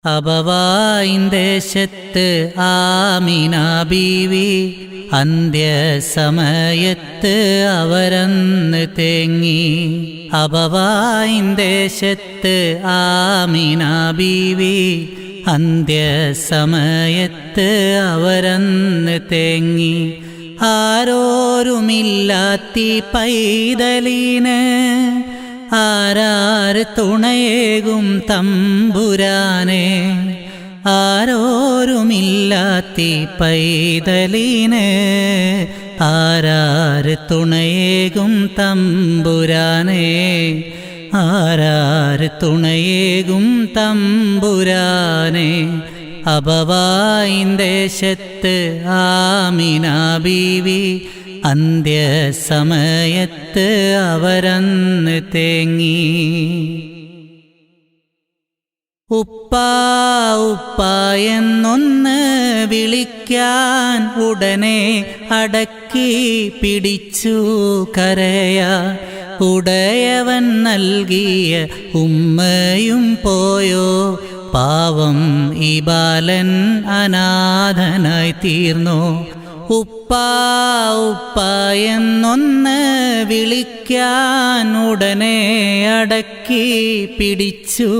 അബവായിൻ ദേശത്ത് ആമിന ബീവി അന്ത്യസമയത്ത് അവരന്ന് തേങ്ങി. അബവായിൻ ദേശത്ത് ആമിന ബീവി അന്ത്യസമയത്ത് അവരന്ന് തേങ്ങി. ആരോരുമില്ലാത്തി പൈതലിന് ആരാര് തുണയേകും തമ്പുരാനെ. ആരോരുമില്ലാത്തി പൈതലിന് ആരാര് തുണയേകും തമ്പുരാനെ. ആരാര് തുണയേകും തമ്പുരാനെ. അബവായിൻ ദേശത്ത് ആമിന ബീവി അന്ത്യസമയത്ത് അവരന്ന് തേങ്ങി. ഉപ്പാ ഉപ്പാ എന്നൊന്ന് വിളിക്കാൻ ഉടനെ അടക്കി പിടിച്ചു കരയാ. ഉടയവൻ നൽകിയ ഉമ്മയും പോയോ, പാവം ഈ ബാലൻ അനാഥനായി തീർന്നു. ഉപ്പാ ഉപ്പാ എന്നൊന്ന് വിളിക്കാൻ ഉടനെ അടക്കി പിടിച്ചു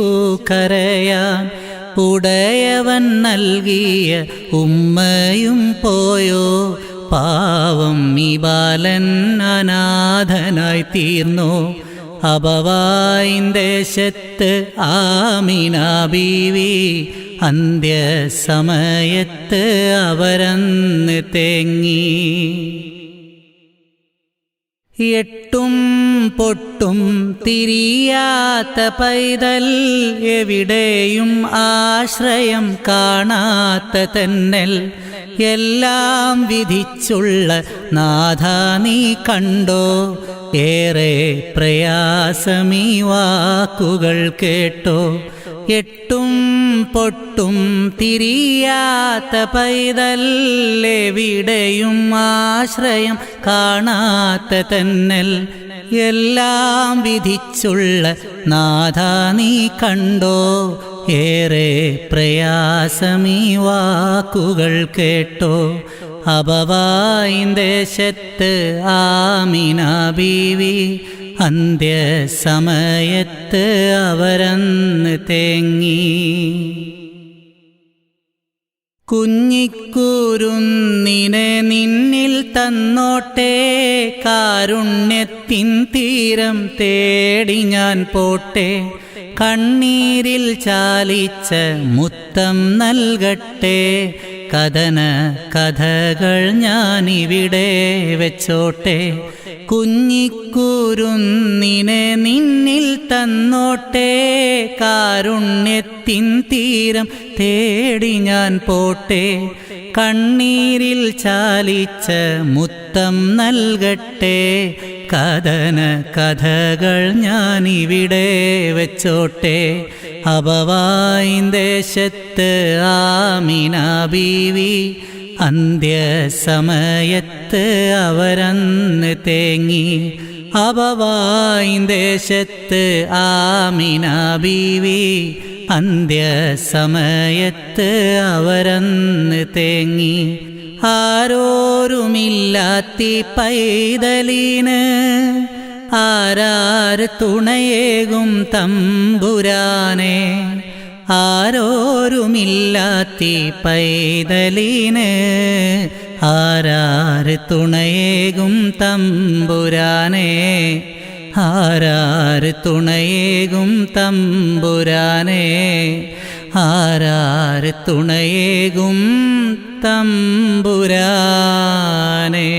കരയാൻ. ഉടയവൻ നൽകിയ ഉമ്മയും പോയോ, പാവം ഈ ബാലൻ അനാഥനായി തീർന്നു. അബവായിൻ ദേശത്ത് ആമിന ബീവി അന്ത്യസമയത്ത് അവരന്ന് തേങ്ങി. എട്ടും പൊട്ടും തിരിയാത്ത പൈതൽ, എവിടെയും ആശ്രയം കാണാത്ത തെന്നൽ. എല്ലാം വിധിച്ചുള്ള നാഥ നീ കണ്ടോ, ഏറെ പ്രയാസമീ വാക്കുകൾ കേട്ടോ. എട്ടും പൊട്ടും തിരിയാത്ത പൈതൽ, എവിടെയും ആശ്രയം കാണാത്ത തെന്നൽ. എല്ലാം വിധിച്ചുള്ള നാഥ നീ കണ്ടോ, ഏറെ പ്രയാസമീ വാക്കുകൾ കേട്ടോ. അബവായിൻ ദേശത്ത് ആമിന ബീവി അന്ത്യസമയത്ത് അവരന്ന് തേങ്ങി. കുഞ്ഞിക്കുരുന്നിനെ നിന്നിൽ തന്നോട്ടെ, കാരുണ്യത്തിൻ തീരം തേടി ഞാൻ പോട്ടെ. കണ്ണീരിൽ ചാലിച്ച മുത്തം നൽകട്ടെ, കഥന കഥകൾ ഞാനിവിടെ വെച്ചോട്ടെ. കുഞ്ഞിക്കുരുന്നിനെ നിന്നിൽ തന്നോട്ടെ, കാരുണ്യത്തിൻ തീരം തേടി ഞാൻ പോട്ടെ. കണ്ണീരിൽ ചാലിച്ച മുത്തം നൽകട്ടെ, കഥന കഥകൾ ഞാനിവിടെ വെച്ചോട്ടെ. അബവായിൻ ദേശത്ത് ആമിന ബീവി അന്ത്യസമയത്ത് അവരന്ന് തേങ്ങി. അബവായിൻ ദേശത്ത് ആമിന ബീവി അന്ത്യസമയത്ത് അവരന്ന് തേങ്ങി. ആരോരുമില്ലാത്തി പൈതലിന് ആരാര് തുണയേകും തമ്പുരാനെ. ആരോരുമില്ലാത്തി പൈതലിന് ആരാര് തുണയേകും തമ്പുരാനെ. ആരാര് തുണയേകും തമ്പുരാനെ. ആരാര് തുണയേകും തമ്പുരാനെ.